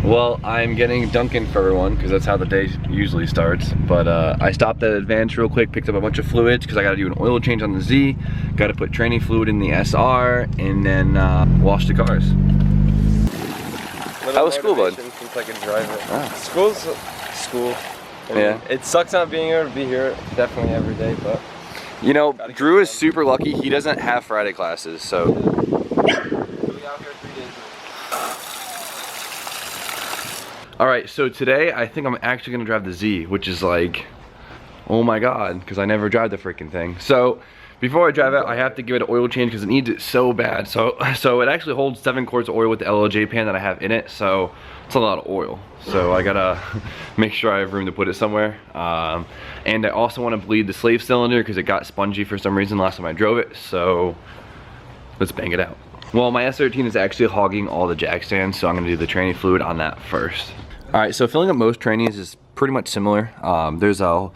Well, I'm getting Dunkin' for everyone because that's how the day usually starts. But I stopped at Advance real quick, picked up a bunch of fluids because I got to do an oil change on the Z, got to put training fluid in the SR, and then wash the cars. How was school, bud? Since I can drive it. Ah. School's school. I mean, Yeah. It sucks not being able to be here definitely every day, but. You know, Drew is super lucky. He doesn't have Friday classes, so. Alright, so today I think I'm actually gonna drive the Z, which is like, oh my god, because I never drive the freaking thing. So before I drive it, I have to give it an oil change because it needs it so bad. So it actually holds 7 quarts of oil with the LLJ pan that I have in it, so it's a lot of oil. So I gotta make sure I have room to put it somewhere. And I also want to bleed the slave cylinder because it got spongy for some reason last time I drove it. So let's bang it out. Well, my S13 is actually hogging all the jack stands, so I'm gonna do the training fluid on that first. All right, so filling up most trainings is pretty much similar. There's a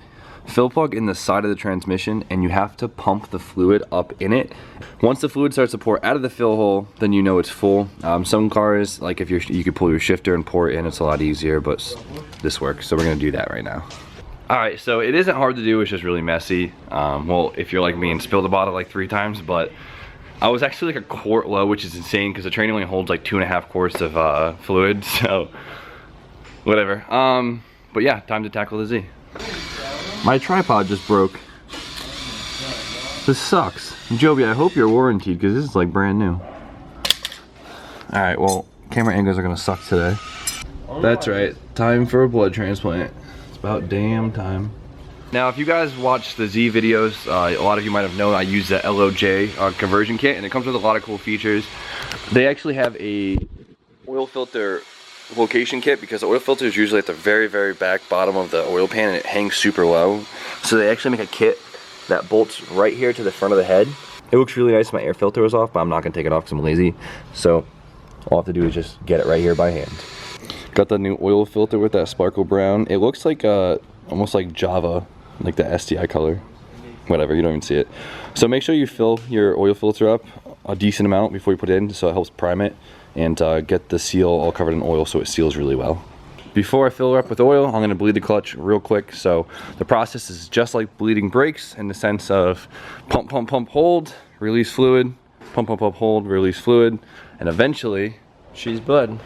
fill plug in the side of the transmission, and you have to pump the fluid up in it. Once the fluid starts to pour out of the fill hole, then you know it's full. Some cars, like if you could pull your shifter and pour it in, it's a lot easier, but this works, so we're gonna do that right now. All right, so it isn't hard to do, it's just really messy. Well, if you're like me and spilled the bottle like 3 times, but I was actually like a quart low, which is insane because the train only holds like 2.5 quarts of fluid, so whatever. But yeah, time to tackle the Z. My tripod just broke. This sucks. Joby, I hope you're warranted because this is like brand new. All right, well, camera angles are gonna suck today. That's right, time for a blood transplant. It's about damn time. Now, if you guys watch the Z videos, a lot of you might have known I use the LOJ conversion kit, and it comes with a lot of cool features. They actually have a oil filter location kit because the oil filter is usually at the very, very back bottom of the oil pan and it hangs super low. So they actually make a kit that bolts right here to the front of the head. It looks really nice. My air filter was off, but I'm not gonna take it off because I'm lazy. So all I have to do is just get it right here by hand. Got the new oil filter with that sparkle brown. It looks like almost like Java, like the STI color. Whatever, you don't even see it. So make sure you fill your oil filter up a decent amount before you put it in, so it helps prime it and get the seal all covered in oil so it seals really well. Before I fill her up with oil, I'm going to bleed the clutch real quick. So the process is just like bleeding brakes in the sense of pump, pump, pump, hold, release fluid, pump, pump, pump, hold, release fluid, and eventually she's bled.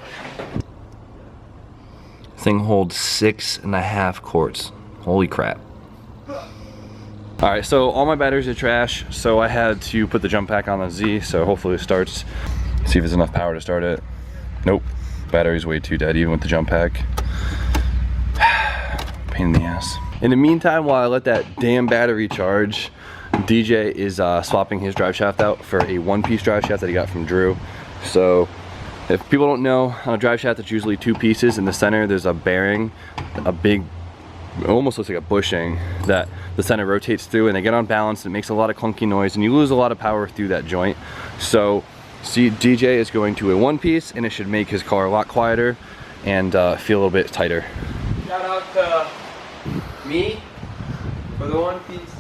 This thing holds 6.5 quarts. Holy crap. All right, so all my batteries are trash, so I had to put the jump pack on the Z, so hopefully it starts. See if there's enough power to start it. Nope, battery's way too dead even with the jump pack. Pain in the ass. In the meantime, while I let that damn battery charge, DJ is swapping his drive shaft out for a 1-piece drive shaft that he got from Drew. So if people don't know, on a drive shaft it's usually 2 pieces. In the center there's a bearing, a big, it almost looks like a bushing that the center rotates through, and they get unbalanced. It makes a lot of clunky noise and you lose a lot of power through that joint. So DJ is going to a 1-piece, and it should make his car a lot quieter and feel a little bit tighter. Shout out to me for the 1-piece.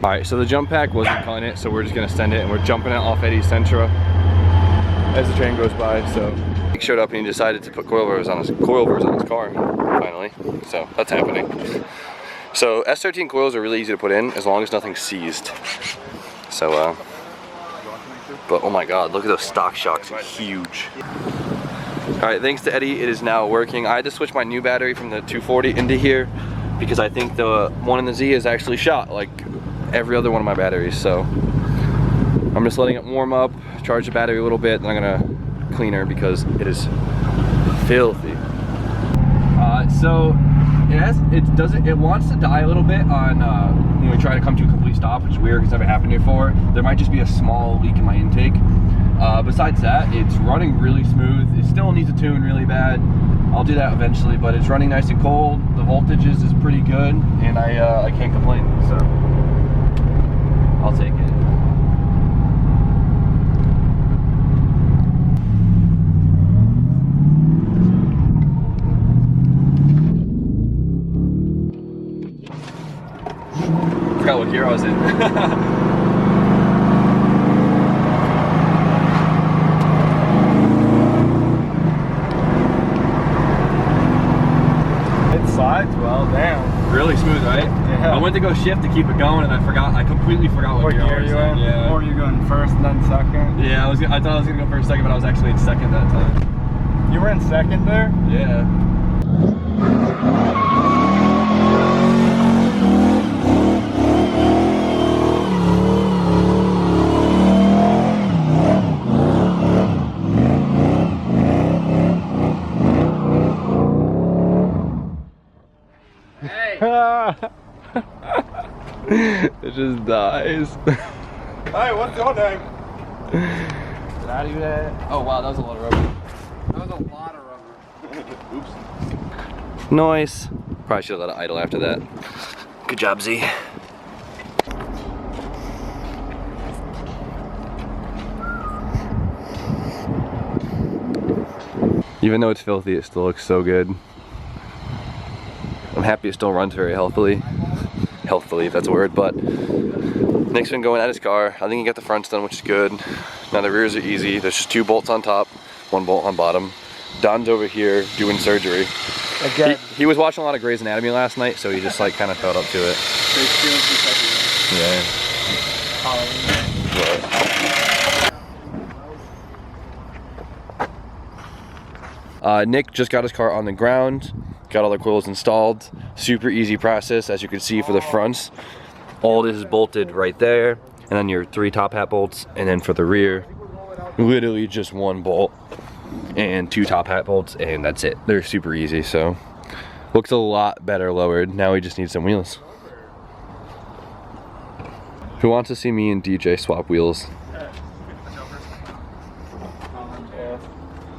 All right, so the jump pack wasn't cutting it, so we're just gonna send it, and we're jumping it off Eddie's Sentra as the train goes by. So he showed up and he decided to put coilovers on his car finally. So that's happening. So S13 coils are really easy to put in as long as nothing's seized. So but oh my god, look at those stock shocks, they're huge. All right, thanks to Eddie, it is now working. I had to switch my new battery from the 240 into here because I think the one in the Z is actually shot like every other one of my batteries. So I'm just letting it warm up, charge the battery a little bit, then I'm gonna clean her because it is filthy. So it wants to die a little bit on when we try to come to a complete stop, which is weird because it's never happened before. There might just be a small leak in my intake. Besides that, it's running really smooth. It still needs a tune really bad. I'll do that eventually, but it's running nice and cold. The voltages is pretty good, and I can't complain. So I'll take it. Forgot what gear I was in. went to go shift to keep it going, and I completely forgot what gear you were in. Yeah. Or you going first and then second? Yeah, I thought I was gonna go first, second, but I was actually in second that time. You were in second there? Yeah. It just dies. Hey, what's your name? Did I do that? Oh wow, that was a lot of rubber. That was a lot of rubber. Oops. Nice. Probably should have let it idle after that. Good job, Z. Even though it's filthy, it still looks so good. I'm happy it still runs very healthily. Healthily, if that's a word, but Nick's been going at his car. I think he got the fronts done, which is good. Now the rears are easy. There's just 2 bolts on top, 1 bolt on bottom. Don's over here doing surgery. Again. He was watching a lot of Grey's Anatomy last night, so he just like kind of felt up to it. Yeah. Nick just got his car on the ground, got all the coils installed. Super easy process, as you can see for the fronts. All this is bolted right there, and then your 3 top hat bolts, and then for the rear, literally just 1 bolt and 2 top hat bolts, and that's it. They're super easy, so looks a lot better lowered. Now we just need some wheels. Who wants to see me and DJ swap wheels?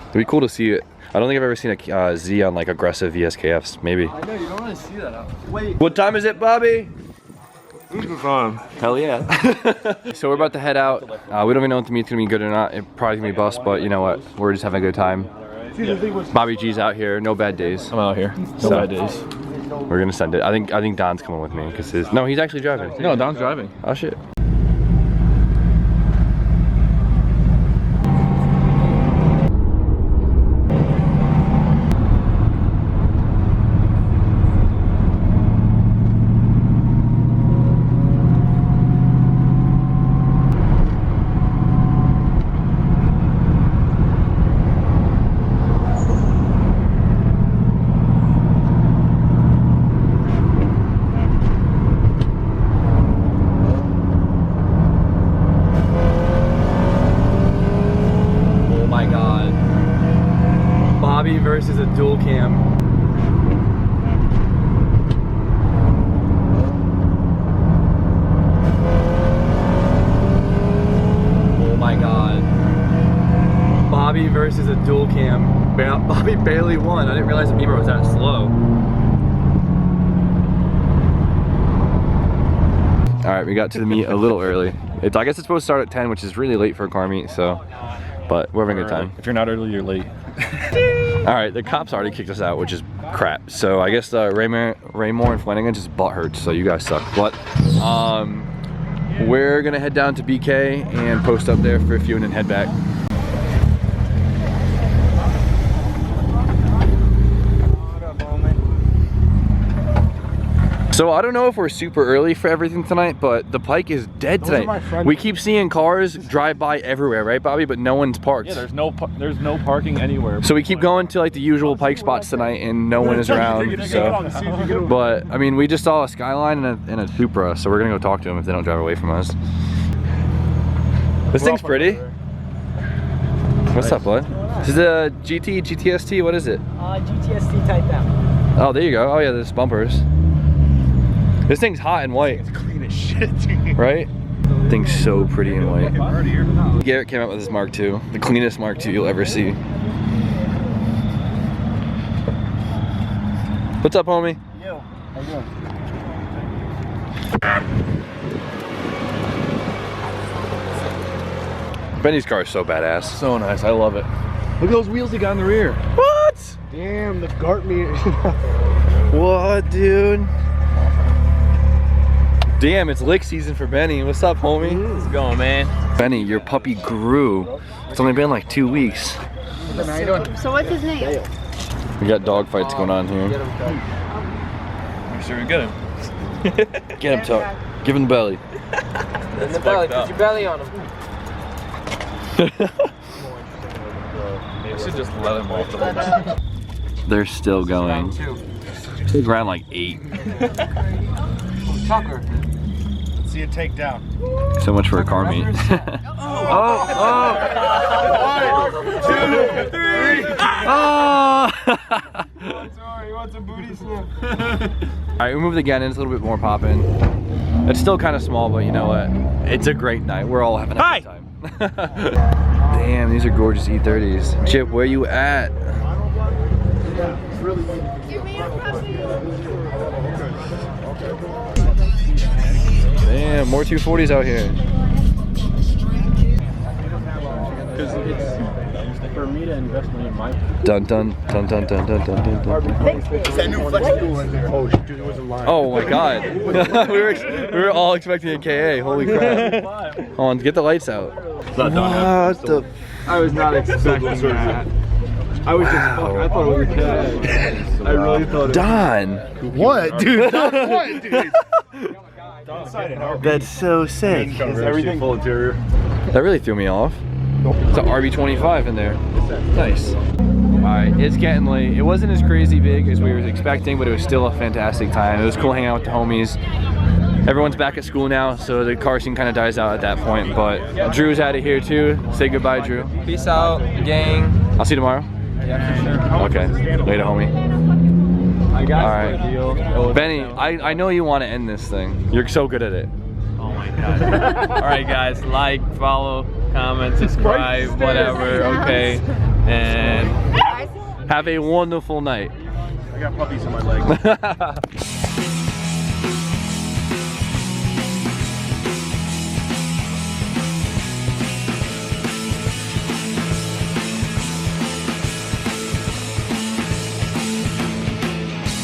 It'd be cool to see it. I don't think I've ever seen a Z on like aggressive VSKFs, maybe. I know, you don't really see that out. Wait. What time is it, Bobby? Good fun. Hell yeah. So we're about to head out. We don't even know if the meet's gonna be good or not. It probably gonna be bust, but you know what? We're just having a good time. Yeah. Bobby G's out here, no bad days. I'm out here, no bad days. We're gonna send it. I think Don's coming with me because no, he's actually driving. No, Don's driving. Oh shit. Versus a dual cam. Oh my god. Bobby versus a dual cam. Bobby barely won. I didn't realize the Beamer was that slow. Alright, we got to the meet a little early. I guess it's supposed to start at 10, which is really late for a car meet, so. But we're having a good time. If you're not early, you're late. Alright, the cops already kicked us out, which is crap. So I guess Raymore and Flanagan just butt hurt, so you guys suck. But we're gonna head down to BK and post up there for a few and then head back. So I don't know if we're super early for everything tonight, but the Pike is dead tonight. We keep seeing cars drive by everywhere, right, Bobby? But no one's parked. Yeah, there's no parking anywhere. So we keep going to like the usual Pike spots tonight, and no one is around. So, but I mean, we just saw a Skyline and a Supra, so we're gonna go talk to them if they don't drive away from us. This thing's pretty. What's up, bud? This is a GTST. What is it? GTST Type M. Oh, there you go. Oh yeah, there's bumpers. This thing's hot and white. It's clean as shit, right? Thing's so pretty and white. Garrett came out with this Mark II, the cleanest Mark II you'll ever see. What's up, homie? Yo, how you doing? Benny's car is so badass. So nice, I love it. Look at those wheels he got in the rear. What? Damn, the Gart meter. What, dude? Damn, it's lick season for Benny. What's up, homie? How's it going, man? Benny, your puppy grew. It's only been like 2 weeks. So what's his name? We got dog fights going on here. Make sure we get him. Get him, Tuck. Give him the belly. In the belly, put your belly on him. I should just let him off the leash. They're still going. Take round like 8. Tucker. Let's see a takedown. So much for a car meet. Oh! 1, 2, 3. Oh! Sorry, he wants a booty sniff. Alright, we moved again and it's a little bit more poppin'. It's still kind of small, but you know what? It's a great night. We're all having a good time. Damn, these are gorgeous E30s. Chip, where you at? Damn, more 240s out here. Because it's for me to invest money in my. Dun dun dun dun dun dun dun dun dun. It's that new flex tool in there. Oh, dude, it was a line. Oh my god. we were all expecting a KA. Holy crap. Hold on, get the lights out. What the? I was not expecting that. I was just fucking. I thought it was a KA. I really thought it Don. What, dude? What, dude? That's so sick. Is everything full interior? That really threw me off. It's an RB25 in there. Nice. Alright, it's getting late. It wasn't as crazy big as we were expecting, but it was still a fantastic time. It was cool hanging out with the homies. Everyone's back at school now, so the car scene kind of dies out at that point. But Drew's out of here too. Say goodbye, Drew. Peace out, gang. I'll see you tomorrow. Yeah, for sure. Okay. Later, homie. I got Alright. the deal. Benny, I know you want to end this thing. You're so good at it. Oh my god. Alright guys, like, follow, comment, subscribe, whatever, okay. And have a wonderful night. I got puppies in my leg.